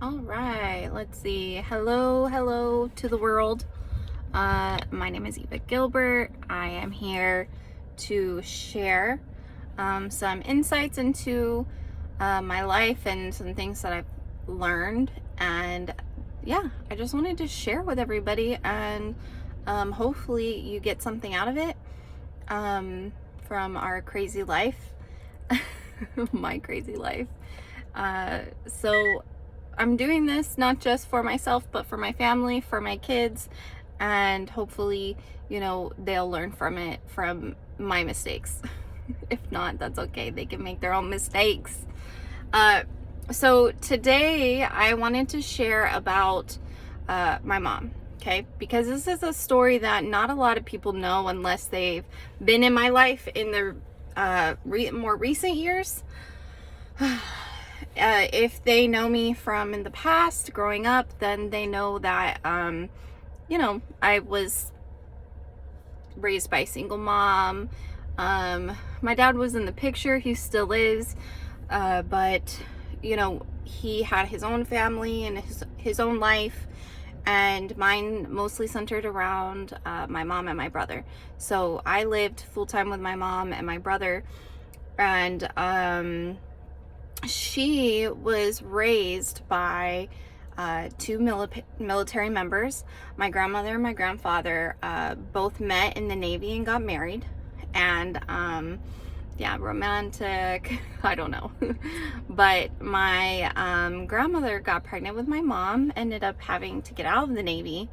All right, let's see. Hello to the world. My name is Eva Gilbert. I am here to share some insights into my life and some things that I've learned. And yeah, I just wanted to share with everybody, and hopefully you get something out of it from our crazy life, my crazy life. So I'm doing this not just for myself, but for my family, for my kids, and hopefully, they'll learn from it, from my mistakes. If not, that's okay. They can make their own mistakes. So today I wanted to share about my mom, okay? Because this is a story that not a lot of people know unless they've been in my life in the more recent years. If they know me from in the past, growing up, then they know that, I was raised by a single mom. My dad was in the picture, he still is, but, he had his own family and his own life, and mine mostly centered around my mom and my brother. So I lived full-time with my mom and my brother, and she was raised by two military members. My grandmother and my grandfather both met in the Navy and got married. And yeah, romantic, I don't know. But my grandmother got pregnant with my mom, ended up having to get out of the Navy.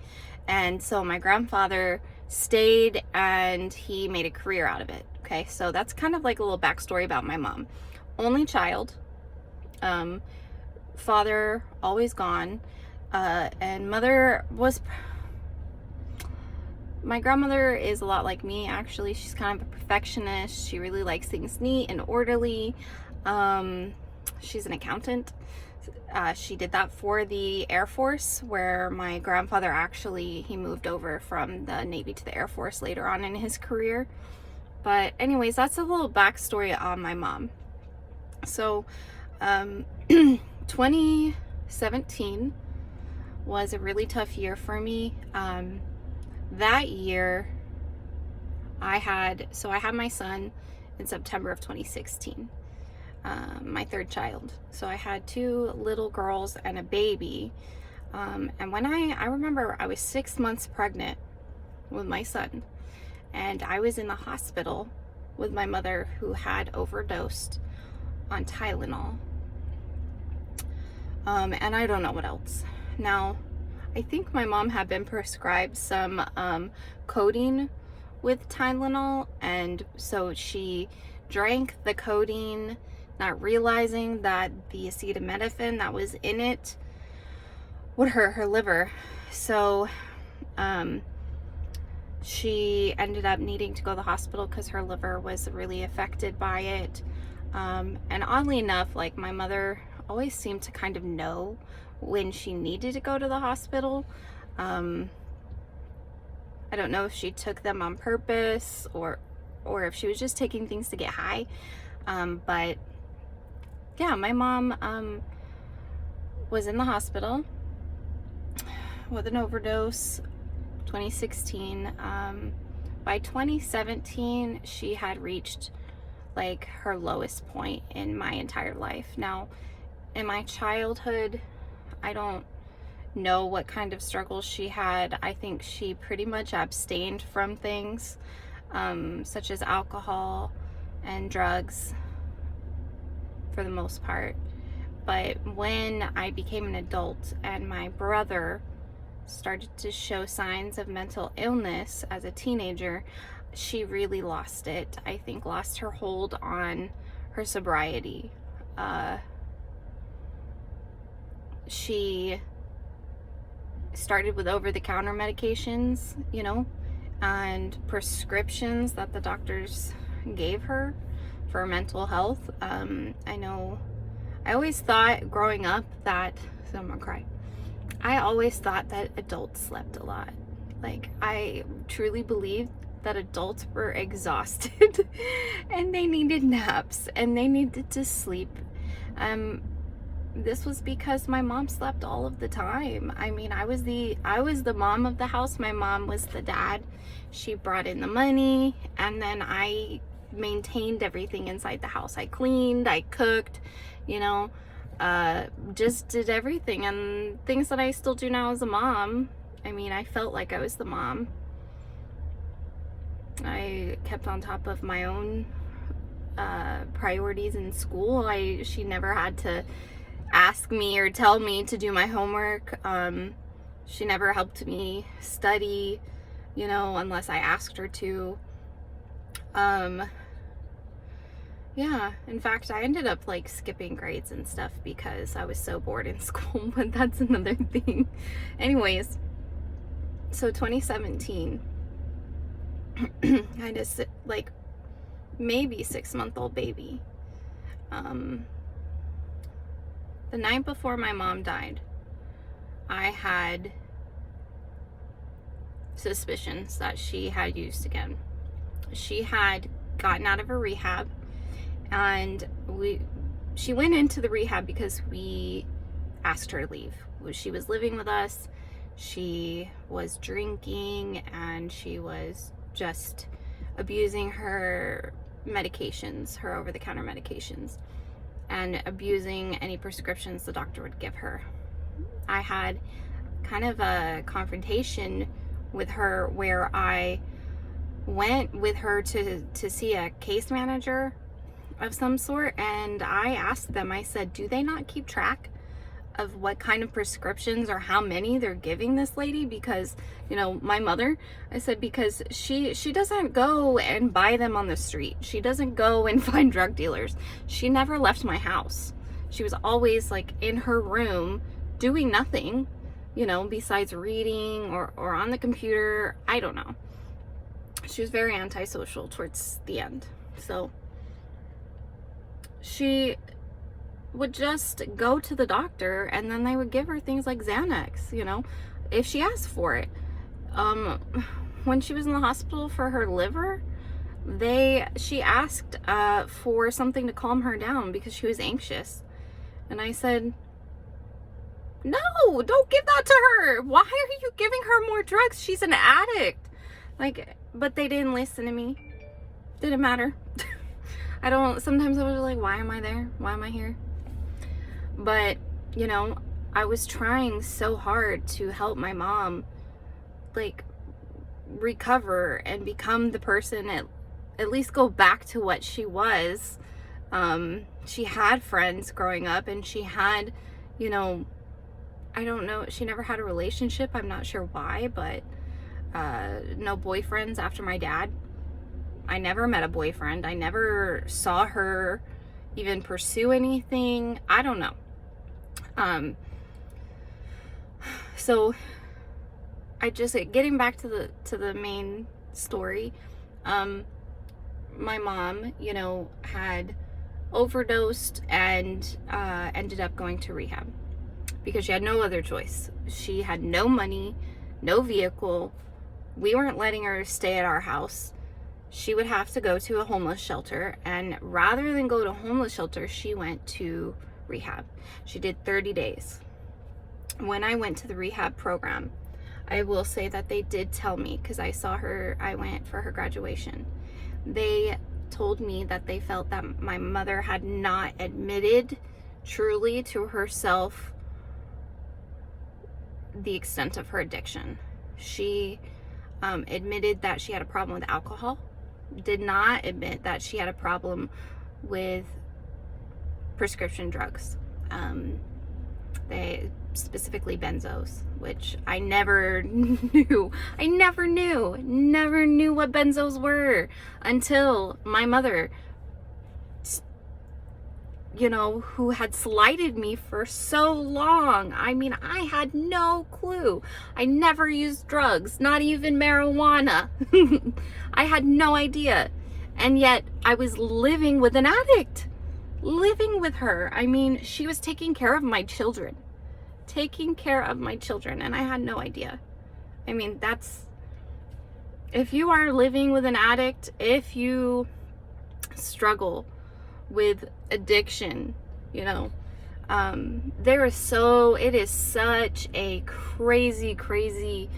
And so my grandfather stayed and he made a career out of it. Okay, so that's kind of like a little backstory about my mom. Only child. Father always gone, and mother was, my grandmother is a lot like me, actually. She's kind of a perfectionist. She really likes things neat and orderly. She's an accountant. She did that for the Air Force, where my grandfather actually, he moved over from the Navy to the Air Force later on in his career. But anyways, that's a little backstory on my mom. So 2017 was a really tough year for me. That year I had my son in September of 2016, my third child. So I had two little girls and a baby. And when I remember I was 6 months pregnant with my son, and I was in the hospital with my mother, who had overdosed on Tylenol. And I don't know what else. Now, I think my mom had been prescribed some codeine with Tylenol, and so she drank the codeine, not realizing that the acetaminophen that was in it would hurt her liver. So she ended up needing to go to the hospital because her liver was really affected by it. And oddly enough, like, my mother always seemed to kind of know when she needed to go to the hospital. I don't know if she took them on purpose or if she was just taking things to get high. But yeah, my mom was in the hospital with an overdose, 2016. By 2017, she had reached like her lowest point in my entire life. Now, in my childhood, I don't know what kind of struggles she had. I think she pretty much abstained from things such as alcohol and drugs for the most part. But when I became an adult and my brother started to show signs of mental illness as a teenager, she really lost it. I think lost her hold on her sobriety. She started with over-the-counter medications, and prescriptions that the doctors gave her for mental health. I know, I always thought growing up that, so I'm gonna cry. I always thought that adults slept a lot. Like, I truly believed that adults were exhausted and they needed naps and they needed to sleep. this was because my mom slept all of the time. I mean, I was the mom of the house. My mom was the dad. She brought in the money, and then I maintained everything inside the house. I cleaned, I cooked, you know, just did everything, and things that I still do now as a mom. I mean, I felt like I was the mom. I kept on top of my own priorities in school. She never had to ask me or tell me to do my homework. She never helped me study, you know, unless I asked her to. Yeah, in fact, I ended up like skipping grades and stuff because I was so bored in school, but that's another thing. Anyways, so 2017, I had a like maybe 6-month-old baby. The night before my mom died, I had suspicions that she had used again. She had gotten out of her rehab, and she went into the rehab because we asked her to leave. She was living with us, she was drinking, and she was just abusing her medications, her over-the-counter medications, and abusing any prescriptions the doctor would give her. I had kind of a confrontation with her where I went with her to see a case manager of some sort, and I asked them, I said, do they not keep track of what kind of prescriptions or how many they're giving this lady? Because, you know, my mother, I said, because she doesn't go and buy them on the street. She doesn't go and find drug dealers. She never left my house. She was always like in her room doing nothing, you know, besides reading or on the computer. I don't know. She was very antisocial towards the end. So she would just go to the doctor, and then they would give her things like Xanax, you know, if she asked for it. When she was in the hospital for her liver, she asked for something to calm her down because she was anxious. And I said, no, don't give that to her. Why are you giving her more drugs? She's an addict. Like, but they didn't listen to me. Didn't matter. Sometimes I was like, why am I there? Why am I here? But, you know, I was trying so hard to help my mom, like, recover and become the person, at least go back to what she was. She had friends growing up, and she had, you know, I don't know, she never had a relationship. I'm not sure why, but no boyfriends after my dad. I never met a boyfriend. I never saw her even pursue anything. I don't know. So I just, getting back to the main story, my mom, you know, had overdosed and ended up going to rehab because she had no other choice. She had no money, no vehicle. We weren't letting her stay at our house. She would have to go to a homeless shelter, and rather than go to a homeless shelter, she went to rehab. She did 30 days. When I went to the rehab program, I will say that they did tell me, because I saw her, I went for her graduation. They told me that they felt that my mother had not admitted truly to herself the extent of her addiction. She admitted that she had a problem with alcohol, did not admit that she had a problem with prescription drugs. They specifically benzos, which I never knew. I never knew what benzos were until my mother, you know, who had slighted me for so long. I mean, I had no clue. I never used drugs, not even marijuana. I had no idea. And yet I was living with an addict, living with her. I mean, she was taking care of my children, and I had no idea. I mean, if you are living with an addict, if you struggle with addiction, you know, It is such a crazy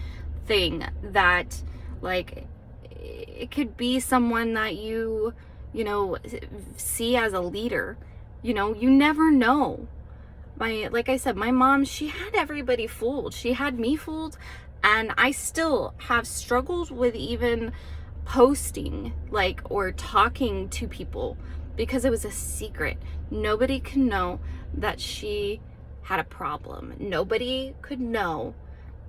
thing that, like, it could be someone that you know, see as a leader. You know, you never know. Like I said, my mom, she had everybody fooled. She had me fooled, and I still have struggles with even posting, like, or talking to people, because it was a secret. Nobody could know that she had a problem. Nobody could know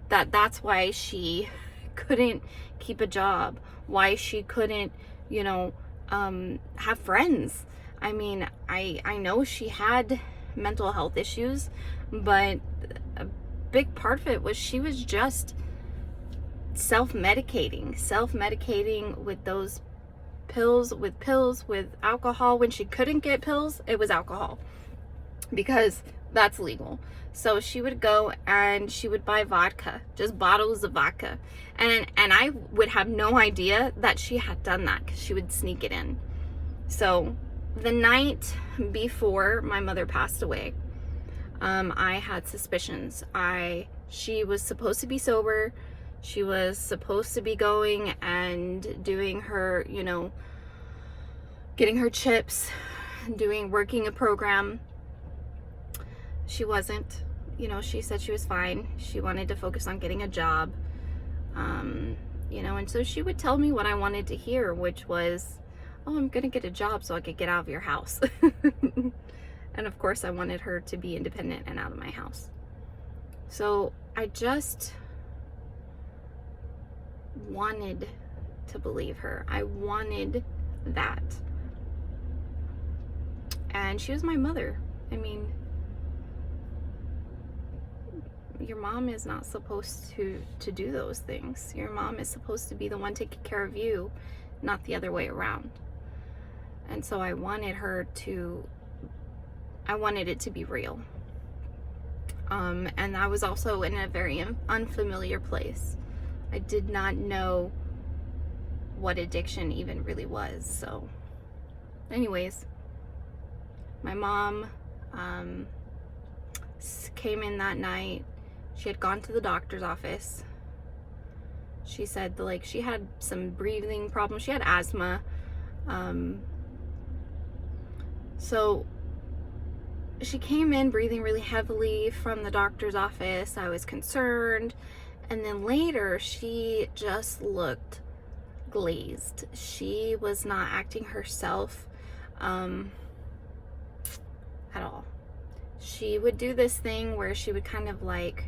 that that's why she couldn't keep a job, why she couldn't, you know, have friends. I mean, I know she had mental health issues, but a big part of it was she was just self-medicating with those pills, with alcohol. When she couldn't get pills, it was alcohol, because that's legal. So she would go and she would buy vodka, just bottles of vodka, and I would have no idea that she had done that, because she would sneak it in. So the night before my mother passed away, I had suspicions. She was supposed to be sober. She was supposed to be going and doing her, you know, getting her chips, working a program. She wasn't. You know, she said she was fine. She wanted to focus on getting a job. You know, and so she would tell me what I wanted to hear, which was, oh, I'm gonna get a job so I could get out of your house. And of course I wanted her to be independent and out of my house. So I just wanted to believe her. I wanted that. And she was my mother. I mean, your mom is not supposed to do those things. Your mom is supposed to be the one taking care of you, not the other way around. And so I wanted it to be real. And I was also in a very unfamiliar place. I did not know what addiction even really was. So anyways, my mom came in that night. She had gone to the doctor's office. She said, like, she had some breathing problems. She had asthma. So she came in breathing really heavily from the doctor's office. I was concerned. And then later, she just looked glazed. She was not acting herself at all. She would do this thing where she would kind of like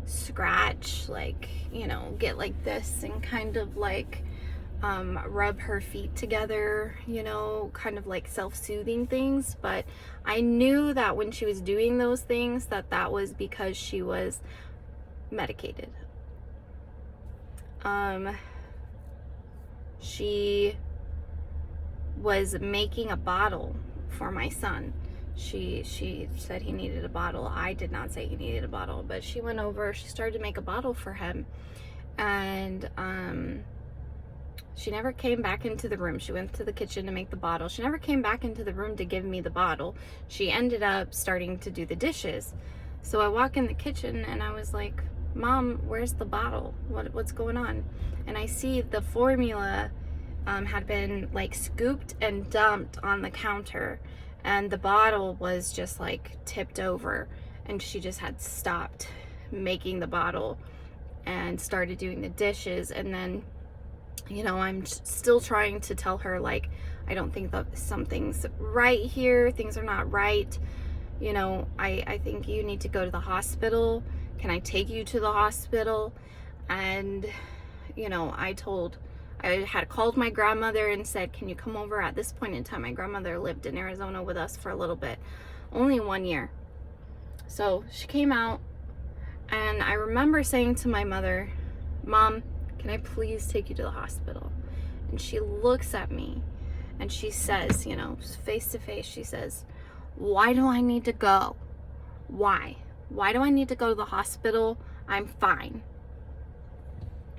scratch, like, you know, get like this and kind of like rub her feet together, you know, kind of like self-soothing things. But I knew that when she was doing those things, that was because she was medicated. She was making a bottle for my son. She said he needed a bottle. I did not say he needed a bottle, but she went over, she started to make a bottle for him. And she never came back into the room. She went to the kitchen to make the bottle. She never came back into the room to give me the bottle. She ended up starting to do the dishes. So I walk in the kitchen and I was like, Mom, where's the bottle? What's going on? And I see the formula had been like scooped and dumped on the counter, and the bottle was just like tipped over, and she just had stopped making the bottle and started doing the dishes. And then, you know, I'm still trying to tell her, like, I don't think that something's right here. Things are not right. You know, I think you need to go to the hospital. Can I take you to the hospital? And, you know, I had called my grandmother and said, can you come over? At this point in time, my grandmother lived in Arizona with us for a little bit, only 1 year. So she came out, and I remember saying to my mother, Mom, can I please take you to the hospital? And she looks at me and she says, you know, face to face, she says, why do I need to go? Why do I need to go to the hospital? I'm fine.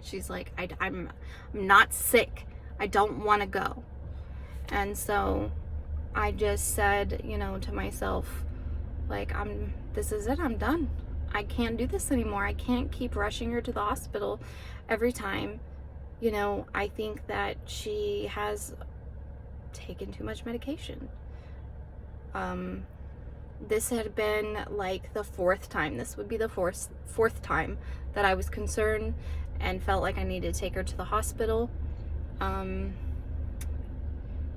She's like, I'm not sick. I don't want to go. And so I just said, you know, to myself, Like, this is it, I'm done. I can't do this anymore. I can't keep rushing her to the hospital every time. You know, I think that she has taken too much medication. This had been like the fourth time. This would be the fourth time that I was concerned and felt like I needed to take her to the hospital. To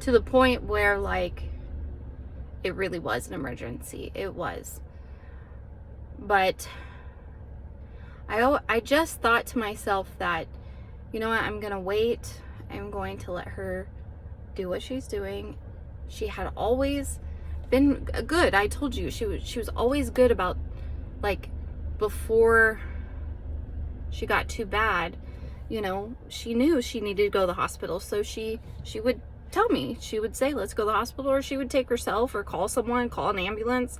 the point where, like, it really was an emergency. It was. But I just thought to myself that, you know what, I'm going to wait. I'm going to let her do what she's doing. She had always been good. I told you, she was always good about, like, before she got too bad, you know, she knew she needed to go to the hospital. So she would tell me, she would say, let's go to the hospital, or she would take herself or call someone, call an ambulance.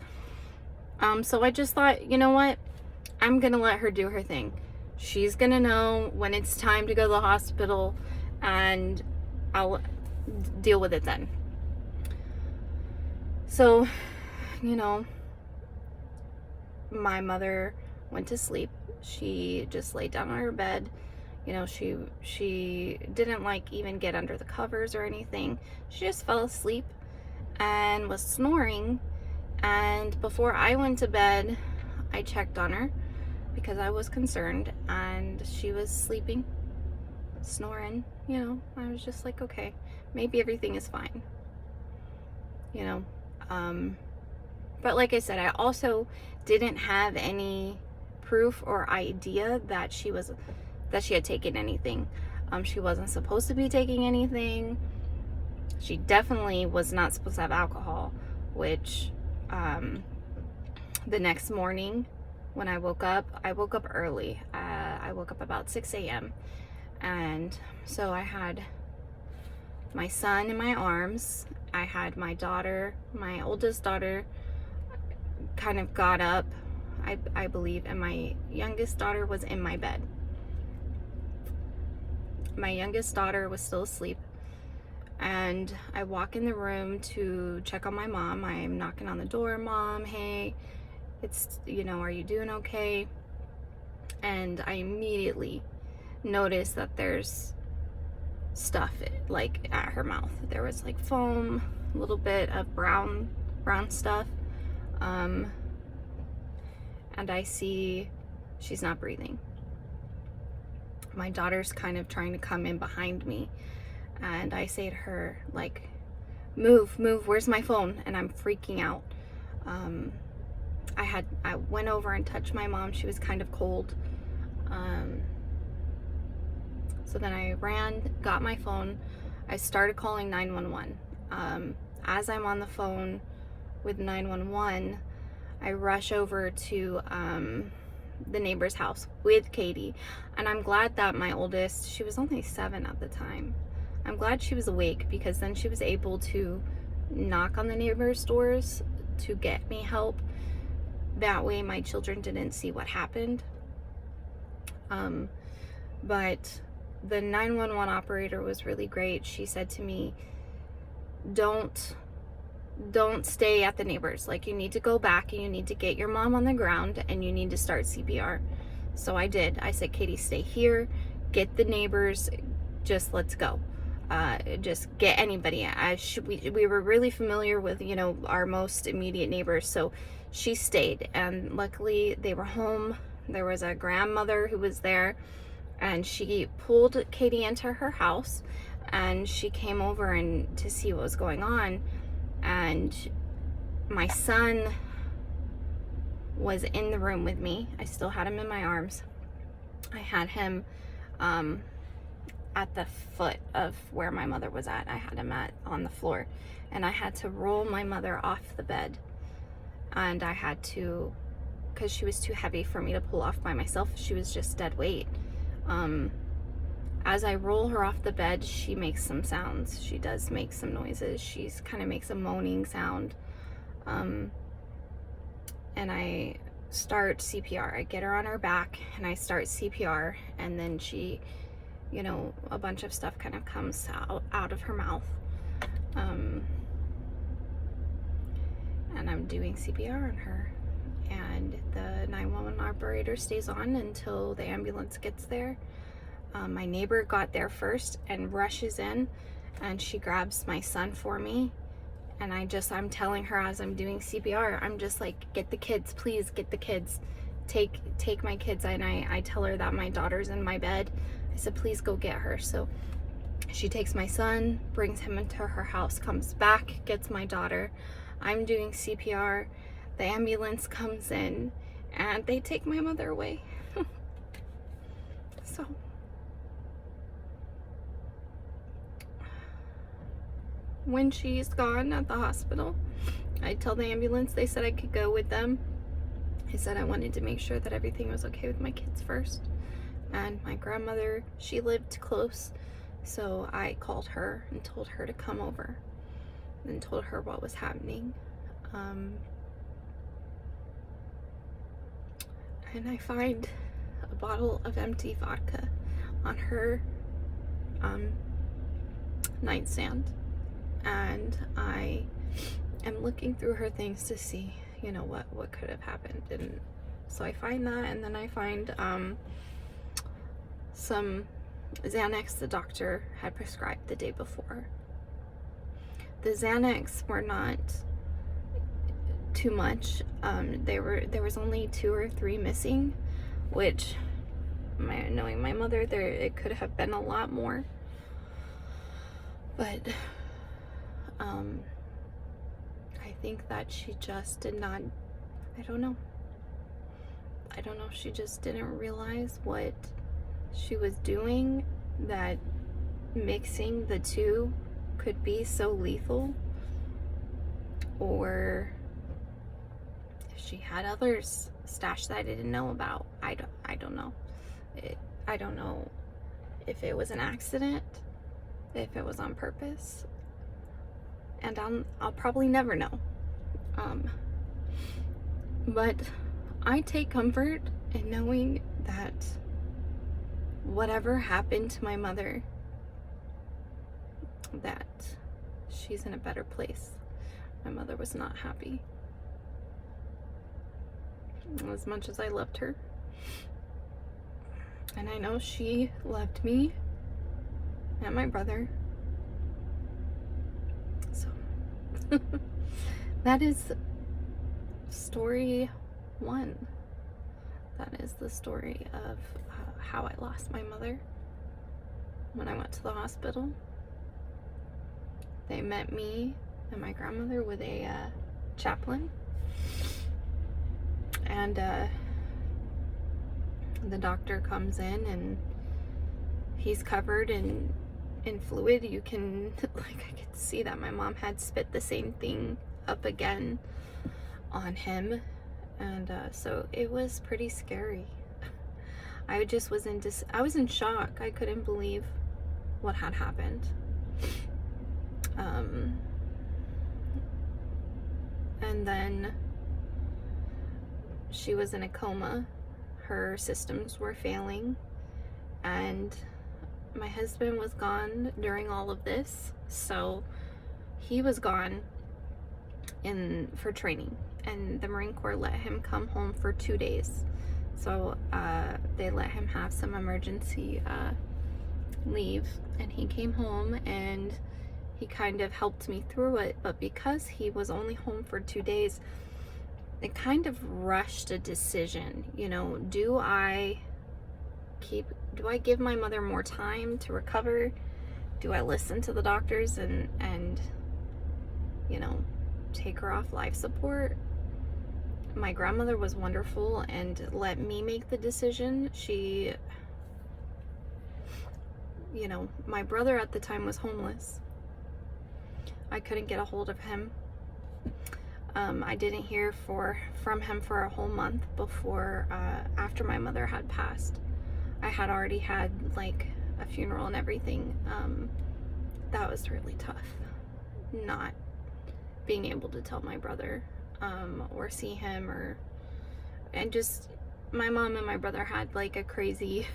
So I just thought, you know what? I'm going to let her do her thing. She's going to know when it's time to go to the hospital, and I'll deal with it then. So, you know, my mother went to sleep. She just laid down on her bed. You know, she didn't, like, even get under the covers or anything. She just fell asleep and was snoring. And before I went to bed, I checked on her because I was concerned, and she was sleeping, snoring. You know, I was just like, okay, maybe everything is fine, you know. But like I said, I also didn't have any proof or idea that she had taken anything. She wasn't supposed to be taking anything. She definitely was not supposed to have alcohol, which the next morning when I woke up early. I woke up about 6 a.m. And so I had my son in my arms. I had my daughter, my oldest daughter, kind of got up, I believe, and my youngest daughter was in my bed. My youngest daughter was still asleep, and I walk in the room to check on my mom. I'm knocking on the door, Mom, hey, it's, you know, are you doing okay? And I immediately notice that there's stuff, like, at her mouth. There was, like, foam, a little bit of brown stuff, and I see she's not breathing. My daughter's kind of trying to come in behind me, and I say to her, like, move, where's my phone? And I'm freaking out. I went over and touched my mom. She was kind of cold. So then I ran, got my phone. I started calling 911. As I'm on the phone with 911, I rush over to the neighbor's house with Katie. And I'm glad that my oldest, she was only 7 at the time. I'm glad she was awake, because then she was able to knock on the neighbor's doors to get me help. That way my children didn't see what happened. But the 911 operator was really great. She said to me, don't stay at the neighbors. Like, you need to go back and you need to get your mom on the ground and you need to start CPR. So I did. I said, Katie, stay here, get the neighbors, just let's go. Just get anybody. We were really familiar with, you know, our most immediate neighbors. So she stayed, and luckily they were home. There was a grandmother who was there, and she pulled Katie into her house, and she came over and to see what was going on. And my son was in the room with me. I still had him in my arms. I had him at the foot of where my mother was at. I had him on the floor, and I had to roll my mother off the bed. And I had to, because she was too heavy for me to pull off by myself. She was just dead weight. As I roll her off the bed, she makes some sounds. She does make some noises. She's kind of makes a moaning sound. And I start CPR. I get her on her back and I start CPR, and then she, you know, a bunch of stuff kind of comes out of her mouth. And and I'm doing CPR on her. And the 911 operator stays on until the ambulance gets there. My neighbor got there first and rushes in, and she grabs my son for me. And I'm telling her as I'm doing CPR, I'm just like, get the kids, please get the kids. Take my kids. And I tell her that my daughter's in my bed. I said, please go get her. So she takes my son, brings him into her house, comes back, gets my daughter. I'm doing CPR. The ambulance comes in and they take my mother away. So when she's gone at the hospital, I tell the ambulance, they said I could go with them. I said I wanted to make sure that everything was okay with my kids first. And my grandmother, she lived close, so I called her and told her to come over and told her what was happening. And I find a bottle of empty vodka on her nightstand, and I am looking through her things to see, what could have happened. And so I find that, and then I find some Xanax the doctor had prescribed the day before. The Xanax were not too much. There was only 2 or 3 missing, which, knowing my mother, it could have been a lot more. But I think that she just did not, I don't know, she just didn't realize what she was doing, that mixing the two could be so lethal, or if she had others stashed that I didn't know about. I don't know. I don't know if it was an accident, if it was on purpose, and I'll probably never know. But I take comfort in knowing that whatever happened to my mother, that she's in a better place. My mother was not happy. As much as I loved her, and I know she loved me and my brother. So that is story 1. That is the story of how I lost my mother. When I went to the hospital, they met me and my grandmother with a chaplain, and the doctor comes in and he's covered in fluid. You can, like, I could see that my mom had spit the same thing up again on him, and so it was pretty scary. I just was I was in shock. I couldn't believe what had happened. And then she was in a coma. Her systems were failing, and my husband was gone during all of this. So he was gone for training, and the Marine Corps let him come home for 2 days. So they let him have some emergency leave, and he came home and he kind of helped me through it. But because he was only home for 2 days, it kind of rushed a decision. Do I give my mother more time to recover? Do I listen to the doctors and take her off life support? My grandmother was wonderful and let me make the decision. She, my brother at the time was homeless. I couldn't get a hold of him. I didn't hear from him for a whole month before, after my mother had passed. I had already had like a funeral and everything. That was really tough, not being able to tell my brother or see him, and just my mom and my brother had like a crazy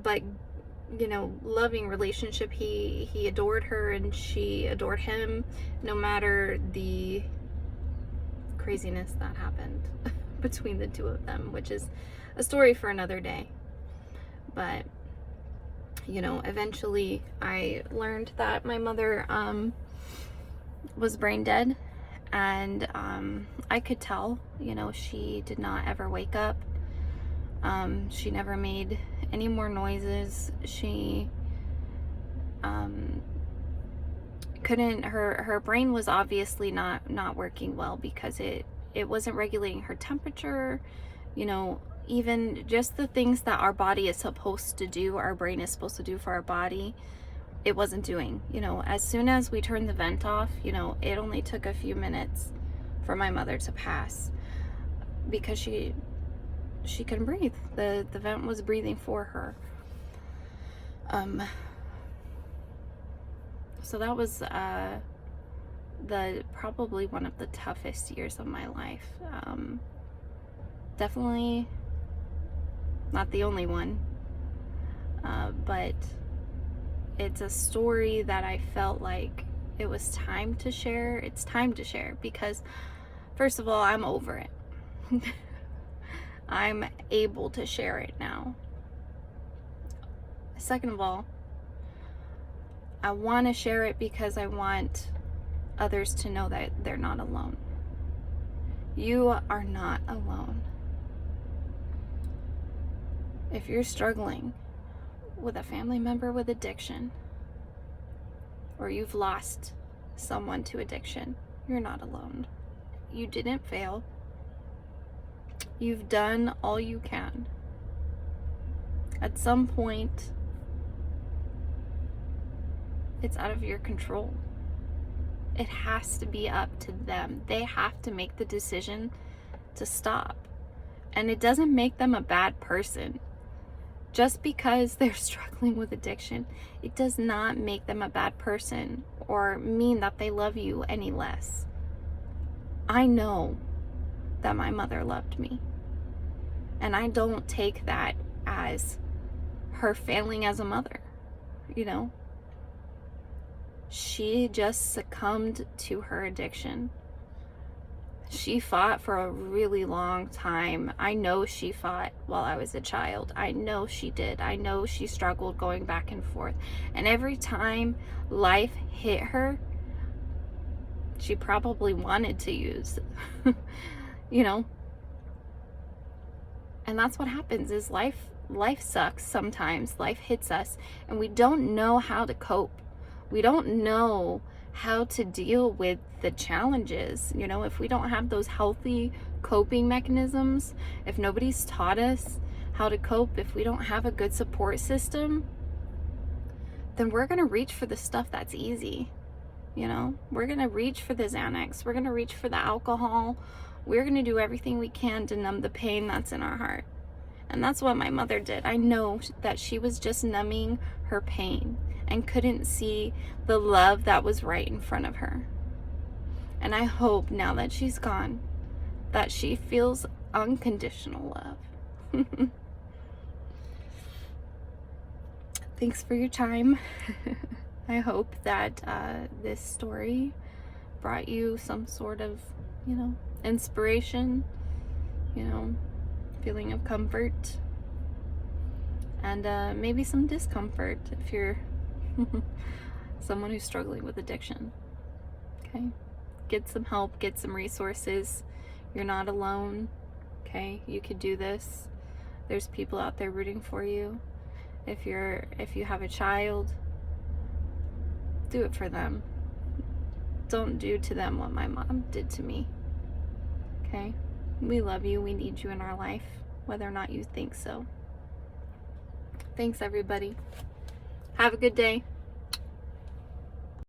like loving relationship. He adored her and she adored him, no matter the craziness that happened between the two of them, which is a story for another day. But, you know, eventually I learned that my mother was brain dead, and I could tell, you know, she did not ever wake up. She never made any more noises. She couldn't, her brain was obviously not working well, because it wasn't regulating her temperature, you know, even just the things that our body is supposed to do, our brain is supposed to do for our body, it wasn't doing. You know, as soon as we turned the vent off, you know, it only took a few minutes for my mother to pass, because she couldn't breathe. The vent was breathing for her. So that was probably one of the toughest years of my life. Definitely not the only one, but it's a story that I felt like it was time to share. It's time to share because, first of all, I'm over it. I'm able to share it now. Second of all, I want to share it because I want others to know that they're not alone. You are not alone. If you're struggling with a family member with addiction, or you've lost someone to addiction, you're not alone. You didn't fail. You've done all you can. At some point, it's out of your control. It has to be up to them. They have to make the decision to stop. And it doesn't make them a bad person. Just because they're struggling with addiction, it does not make them a bad person or mean that they love you any less. I know that my mother loved me, and I don't take that as her failing as a mother, you know? She just succumbed to her addiction. She fought for a really long time. I know she fought while I was a child. I know she did. I know she struggled going back and forth. And every time life hit her, she probably wanted to use, you know? And that's what happens is life sucks sometimes. Life hits us and we don't know how to cope. We don't know how to deal with the challenges. You know, if we don't have those healthy coping mechanisms, if nobody's taught us how to cope, if we don't have a good support system, then we're going to reach for the stuff that's easy. You know, we're going to reach for the Xanax. We're going to reach for the alcohol. We're going to do everything we can to numb the pain that's in our heart. And that's what my mother did. I know that she was just numbing her pain and couldn't see the love that was right in front of her. And I hope now that she's gone, that she feels unconditional love. Thanks for your time. I hope that this story brought you some sort of, you know, inspiration, you know, feeling of comfort, and maybe some discomfort if you're someone who's struggling with addiction. Okay, get some help, get some resources. You're not alone. Okay, you could do this. There's people out there rooting for you. If you have a child, do it for them. Don't do to them what my mom did to me. Okay, we love you. We need you in our life, whether or not you think so. Thanks, everybody. Have a good day.